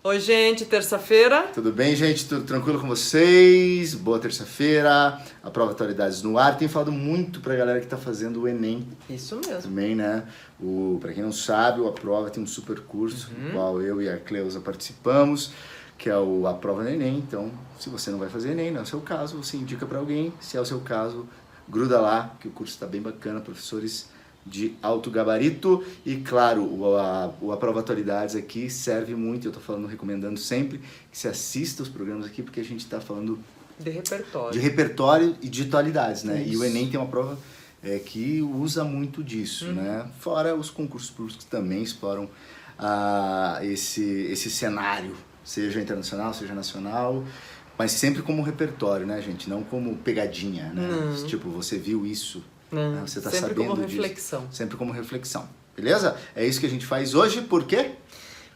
Oi, gente, terça-feira. Tudo bem, gente? Tudo tranquilo com vocês? Boa terça-feira. A prova Atualidades no ar. Tem falado muito pra galera que tá fazendo o Enem. Isso mesmo. Também, né? Pra quem não sabe, a prova tem um super curso, no qual eu e a Cleusa participamos, que é a prova do Enem. Então, se você não vai fazer Enem, não é o seu caso, você indica pra alguém. Se é o seu caso, gruda lá, que o curso tá bem bacana, professores de alto gabarito. E claro, a prova Atualidades aqui serve muito, eu tô falando, recomendando sempre que se assista os programas aqui, porque a gente tá falando de repertório e de atualidades, né? Isso. E o Enem tem uma prova que usa muito disso, né? Fora os concursos públicos que também exploram esse cenário, seja internacional, seja nacional, mas sempre como repertório, né, gente? Não como pegadinha, né? Tipo, você viu isso, né? Você tá sempre sabendo como reflexão. disso. Sempre como reflexão, beleza? É isso que a gente faz hoje, por quê?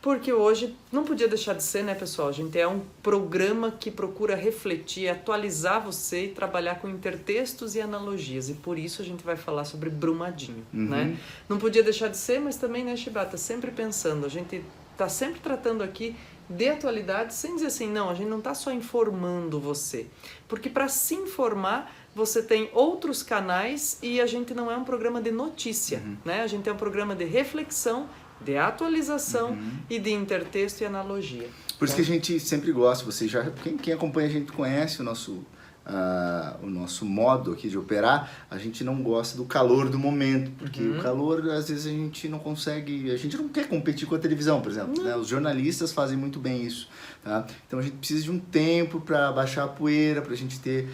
Porque hoje não podia deixar de ser, né, pessoal? A gente é um programa que procura refletir, atualizar você e trabalhar com intertextos e analogias. E por isso a gente vai falar sobre Brumadinho, né? Não podia deixar de ser, mas também, né, Shibata, sempre pensando. A gente tá sempre tratando aqui de atualidade sem dizer assim, não, a gente não tá só informando você. Porque para se informar, você tem outros canais e a gente não é um programa de notícia, né? A gente é um programa de reflexão, de atualização e de intertexto e analogia. Por isso que a gente sempre gosta, você já, quem acompanha a gente conhece o nosso modo aqui de operar. A gente não gosta do calor do momento, porque o calor, às vezes, a gente não consegue, a gente não quer competir com a televisão, por exemplo, né? Os jornalistas fazem muito bem isso, tá? Então a gente precisa de um tempo para baixar a poeira, para a gente ter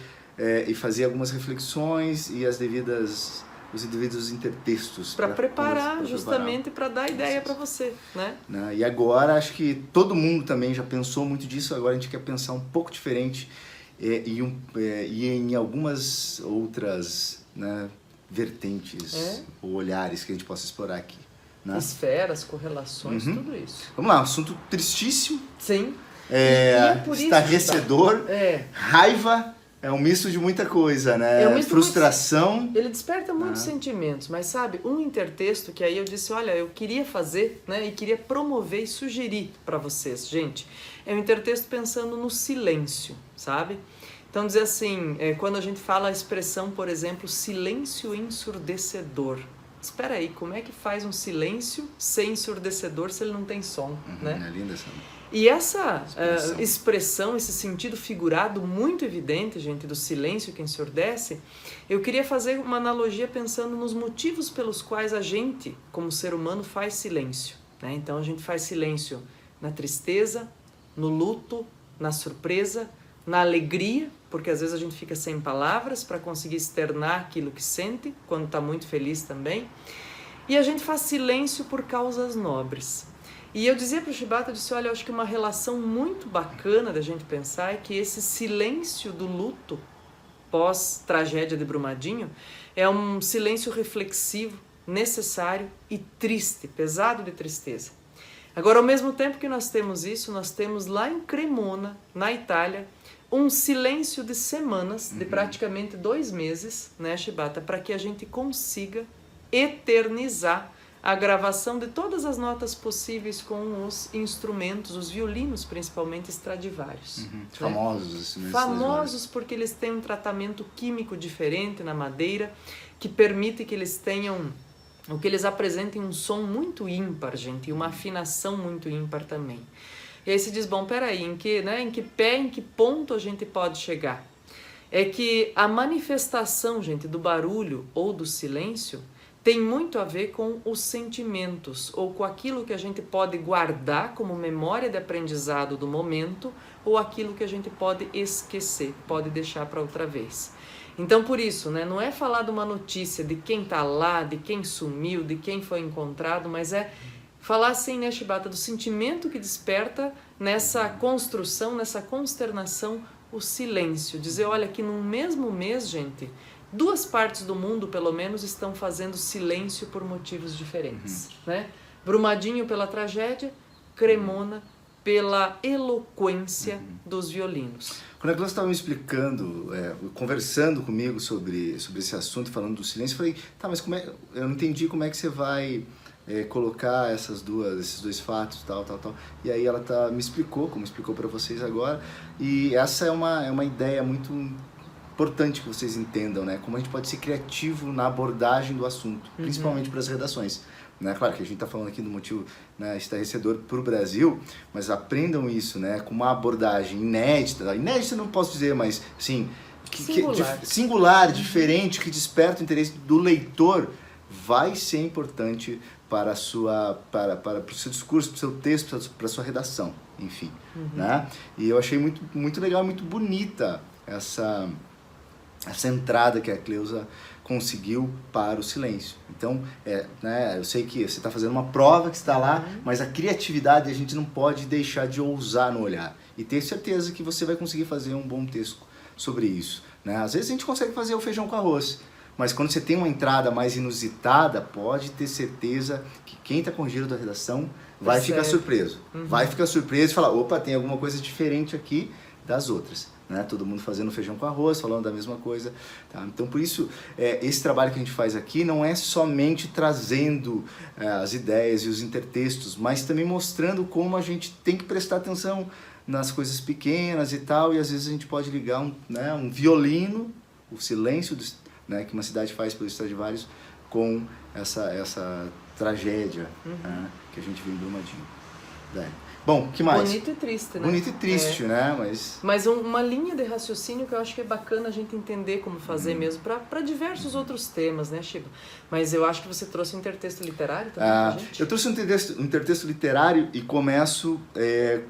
e fazer algumas reflexões e os devidos intertextos. Para preparar, justamente, para dar ideia para você, né? E agora, acho que todo mundo também já pensou muito disso, agora a gente quer pensar um pouco diferente e em algumas outras, né, vertentes ou olhares que a gente possa explorar aqui. Né? Esferas, correlações, tudo isso. Vamos lá, um assunto tristíssimo. Sim. Estarrecedor, raiva. É um misto de muita coisa, né? Frustração. Ele desperta muitos sentimentos, mas sabe, um intertexto que aí eu disse, olha, eu queria fazer, né, e queria promover e sugerir para vocês, gente. É um intertexto pensando no silêncio, sabe? Então dizer assim, quando a gente fala a expressão, por exemplo, silêncio ensurdecedor. Espera aí, como é que faz um silêncio ser ensurdecedor se ele não tem som, né? É linda essa. E essa expressão, esse sentido figurado muito evidente, gente, do silêncio que ensurdece, eu queria fazer uma analogia pensando nos motivos pelos quais a gente, como ser humano, faz silêncio, né? Então a gente faz silêncio na tristeza, no luto, na surpresa, na alegria, porque às vezes a gente fica sem palavras para conseguir externar aquilo que sente, quando está muito feliz também. E a gente faz silêncio por causas nobres. E eu dizia para o Shibata, eu disse, olha, eu acho que uma relação muito bacana da gente pensar é que esse silêncio do luto pós-tragédia de Brumadinho é um silêncio reflexivo, necessário e triste, pesado de tristeza. Agora, ao mesmo tempo que nós temos isso, nós temos lá em Cremona, na Itália, um silêncio de semanas, de praticamente 2 meses, né, Shibata, para que a gente consiga eternizar a gravação de todas as notas possíveis com os instrumentos, os violinos principalmente Stradivarius. Né? Famosos porque eles têm um tratamento químico diferente na madeira, que permite que eles tenham, ou que eles apresentem um som muito ímpar, gente, e uma afinação muito ímpar também. E aí se diz, bom, peraí, em que ponto a gente pode chegar? É que a manifestação, gente, do barulho ou do silêncio tem muito a ver com os sentimentos, ou com aquilo que a gente pode guardar como memória de aprendizado do momento, ou aquilo que a gente pode esquecer, pode deixar para outra vez. Então, por isso, né, não é falar de uma notícia de quem está lá, de quem sumiu, de quem foi encontrado, mas é falar assim, né, Shibata, do sentimento que desperta nessa construção, nessa consternação, o silêncio. Dizer, olha, que no mesmo mês, gente, 2 partes do mundo, pelo menos, estão fazendo silêncio por motivos diferentes, né? Brumadinho pela tragédia, Cremona pela eloquência dos violinos. Quando a Cleusa estava me explicando, conversando comigo sobre esse assunto, falando do silêncio, eu falei, tá, mas eu não entendi como é que você vai colocar esses dois fatos, tal. E aí ela me explicou, como explicou para vocês agora, e essa é uma ideia muito importante que vocês entendam, né? Como a gente pode ser criativo na abordagem do assunto, principalmente para as redações. Né? Claro que a gente está falando aqui do motivo, né, estarrecedor para o Brasil, mas aprendam isso, né? Com uma abordagem inédita não posso dizer, mas assim, singular, diferente, que desperta o interesse do leitor, vai ser importante para o seu discurso, para o seu texto, para a sua redação, enfim. Né? E eu achei muito legal, muito bonita essa entrada que a Cleusa conseguiu para o silêncio. Então, né, eu sei que você está fazendo uma prova que está lá, mas a criatividade a gente não pode deixar de ousar no olhar. E ter certeza que você vai conseguir fazer um bom texto sobre isso. Né? Às vezes a gente consegue fazer o feijão com arroz, mas quando você tem uma entrada mais inusitada, pode ter certeza que quem está com o giro da redação vai ficar surpreso. Vai ficar surpreso e falar, opa, tem alguma coisa diferente aqui das outras. Né? Todo mundo fazendo feijão com arroz, falando da mesma coisa. Tá? Então, por isso, esse trabalho que a gente faz aqui não é somente trazendo as ideias e os intertextos, mas também mostrando como a gente tem que prestar atenção nas coisas pequenas e tal, e às vezes a gente pode ligar um violino, o silêncio, né, que uma cidade faz pelo Stradivarius, com essa tragédia, né, que a gente viu em Brumadinho. Bom, que mais? Bonito e triste, né? Bonito e triste, né? Mas uma linha de raciocínio que eu acho que é bacana a gente entender como fazer mesmo para diversos outros temas, né, Chico? Mas eu acho que você trouxe um intertexto literário também pra gente. Eu trouxe um intertexto literário e começo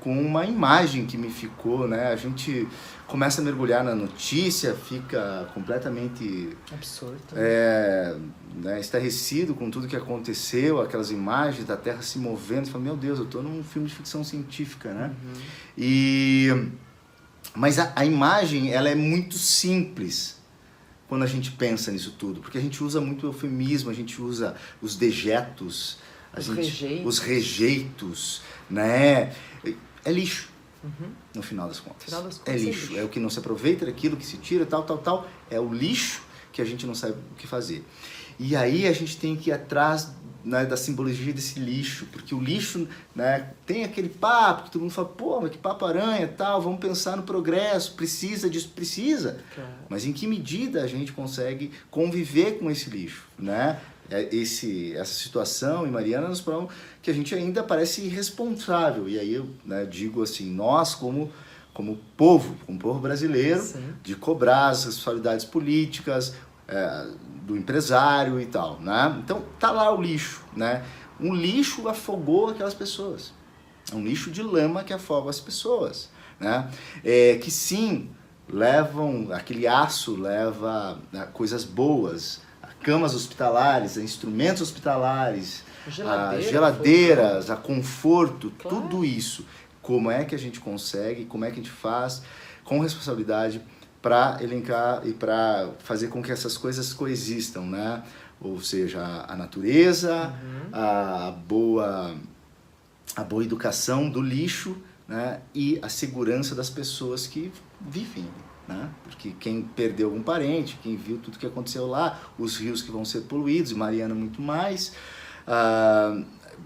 com uma imagem que me ficou, né? A gente começa a mergulhar na notícia, fica completamente absurdo, né, estarrecido com tudo que aconteceu, aquelas imagens da Terra se movendo, fala, meu Deus, eu estou num filme de ficção científica, né? Mas a imagem, ela é muito simples quando a gente pensa nisso tudo, porque a gente usa muito eufemismo, a gente usa os dejetos, os rejeitos, né? É lixo. No final das contas. É lixo. É o que não se aproveita, aquilo que se tira, tal. É o lixo que a gente não sabe o que fazer. E aí a gente tem que ir atrás, né, da simbologia desse lixo, porque o lixo, né, tem aquele papo que todo mundo fala, pô, mas que papo aranha, tal, vamos pensar no progresso, precisa disso, precisa. Claro. Mas em que medida a gente consegue conviver com esse lixo, né? Essa situação em Mariana nos prova que a gente ainda parece irresponsável. E aí eu, né, digo assim, nós como povo brasileiro, sim, de cobrar as responsabilidades políticas do empresário e tal, né? Então tá lá o lixo, né? Um lixo afogou aquelas pessoas. É um lixo de lama que afoga as pessoas, né? Que sim, aquele aço leva coisas boas, camas hospitalares, instrumentos hospitalares, geladeiras, a conforto, claro, tudo isso. Como é que a gente consegue, como é que a gente faz com responsabilidade para elencar e para fazer com que essas coisas coexistam, né? Ou seja, a natureza, a boa educação do lixo, né? E a segurança das pessoas que vivem. Né? Porque quem perdeu algum parente, quem viu tudo que aconteceu lá, os rios que vão ser poluídos, e Mariana muito mais,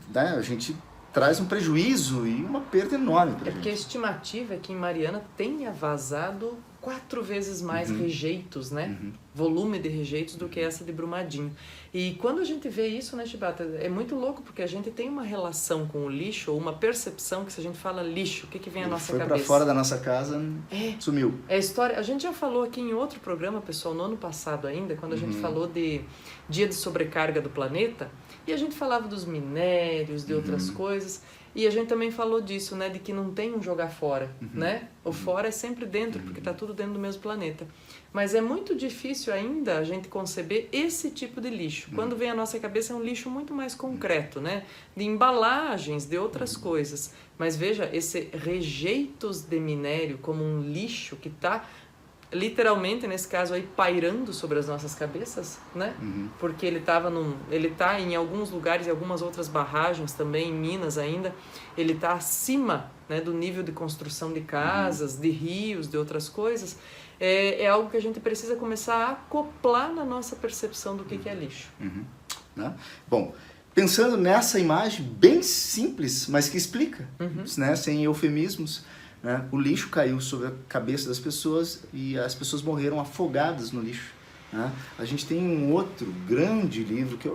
né? A gente traz um prejuízo e uma perda enorme pra gente. Porque a estimativa é que em Mariana tenha vazado 4 vezes mais rejeitos, né? Volume de rejeitos do que essa de Brumadinho. E quando a gente vê isso, né, Chibata, é muito louco, porque a gente tem uma relação com o lixo, ou uma percepção que se a gente fala lixo, o que vem à nossa cabeça? Foi pra fora da nossa casa, sumiu. É a história. A gente já falou aqui em outro programa, pessoal, no ano passado ainda, quando a gente falou de dia de sobrecarga do planeta, e a gente falava dos minérios, de outras coisas, e a gente também falou disso, né, de que não tem um jogar fora, né? O fora é sempre dentro, porque está tudo dentro do mesmo planeta. Mas é muito difícil ainda a gente conceber esse tipo de lixo. Quando vem à nossa cabeça é um lixo muito mais concreto, né? De embalagens, de outras coisas. Mas veja, esse rejeitos de minério como um lixo que está literalmente, nesse caso aí, pairando sobre as nossas cabeças, né? Porque ele tá em alguns lugares e algumas outras barragens também, em Minas ainda, ele tá acima, né, do nível de construção de casas, de rios, de outras coisas. É algo que a gente precisa começar a acoplar na nossa percepção do que é lixo. Né? Bom, pensando nessa imagem bem simples, mas que explica, né? Sem eufemismos, né? O lixo caiu sobre a cabeça das pessoas e as pessoas morreram afogadas no lixo. Né? A gente tem um outro grande livro que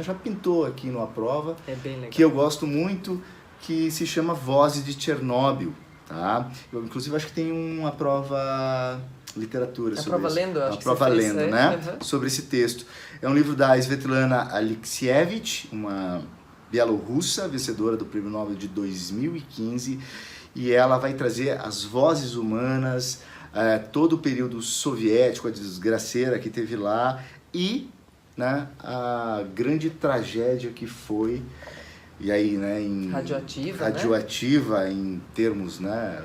já pintou aqui no A Prova, bem legal, que eu gosto muito, que se chama Vozes de Chernobyl. Tá? Eu, inclusive, acho que tem uma prova literatura sobre prova isso. lendo, acho uma prova que você lendo, fez, né? Sobre esse texto. É um livro da Svetlana Alexievich, uma bielorrussa, vencedora do Prêmio Nobel de 2015, e ela vai trazer as vozes humanas, todo o período soviético, a desgraceira que teve lá, e, né, a grande tragédia que foi. E aí, né, radioativa, né? Em termos, né,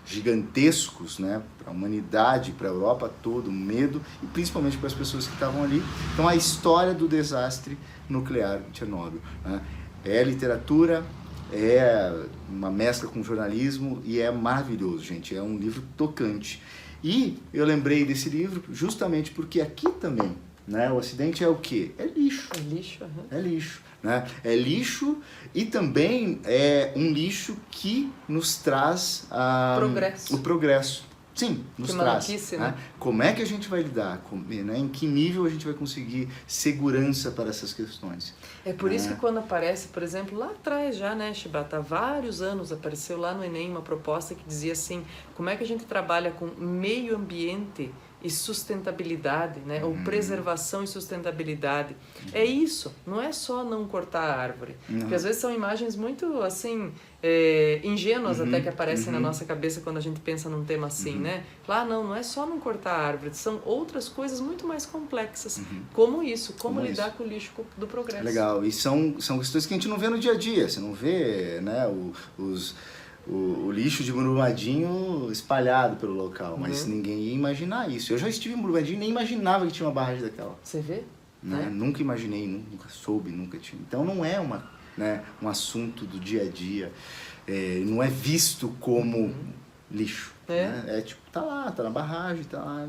gigantescos, né, para a humanidade, para a Europa toda, o medo, e principalmente para as pessoas que estavam ali. Então, a história do desastre nuclear de Chernobyl, né? É literatura, é uma mescla com jornalismo e é maravilhoso, gente. É um livro tocante. E eu lembrei desse livro justamente porque aqui também, né, o Ocidente é o quê? É lixo. É lixo, É lixo. Né? É lixo e também é um lixo que nos traz progresso. O progresso. Sim, nos que traz. Maluquice, né? Como é que a gente vai lidar? Né? Em que nível a gente vai conseguir segurança para essas questões? É por isso que quando aparece, por exemplo, lá atrás já, né, Shibata, há vários anos apareceu lá no Enem uma proposta que dizia assim, como é que a gente trabalha com meio ambiente e sustentabilidade, né? Ou preservação e sustentabilidade. É isso, não é só não cortar a árvore. Porque às vezes são imagens muito, assim, ingênuas até que aparecem na nossa cabeça quando a gente pensa num tema assim, né? Lá não é só não cortar a árvore, são outras coisas muito mais complexas, como isso, como lidar com o lixo do progresso. Legal, e são questões que a gente não vê no dia a dia, você não vê, né, o lixo de Brumadinho espalhado pelo local, mas ninguém ia imaginar isso. Eu já estive em Brumadinho e nem imaginava que tinha uma barragem daquela. Você vê? Né? Nunca imaginei, nunca soube, nunca tinha. Então não é um assunto do dia a dia, não é visto como lixo. Né? É tipo, tá lá, tá na barragem, tá lá,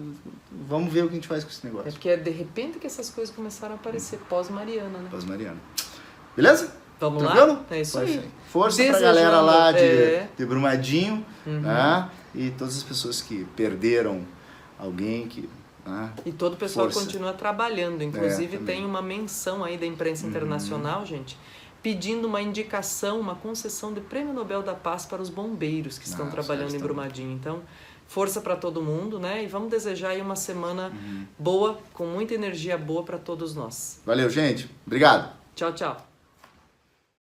vamos ver o que a gente faz com esse negócio. É porque é de repente que essas coisas começaram a aparecer pós-Mariana, né? Pós-Mariana. Beleza? Vamos tranquilo? lá? É isso aí. Força pra galera lá de Brumadinho, né? E todas as pessoas que perderam alguém que... E todo o pessoal continua trabalhando. Inclusive tem uma menção aí da imprensa internacional, gente, pedindo uma indicação, uma concessão de Prêmio Nobel da Paz para os bombeiros que estão trabalhando em Brumadinho. Então, força para todo mundo, né? E vamos desejar aí uma semana boa, com muita energia boa para todos nós. Valeu, gente. Obrigado. Tchau, tchau.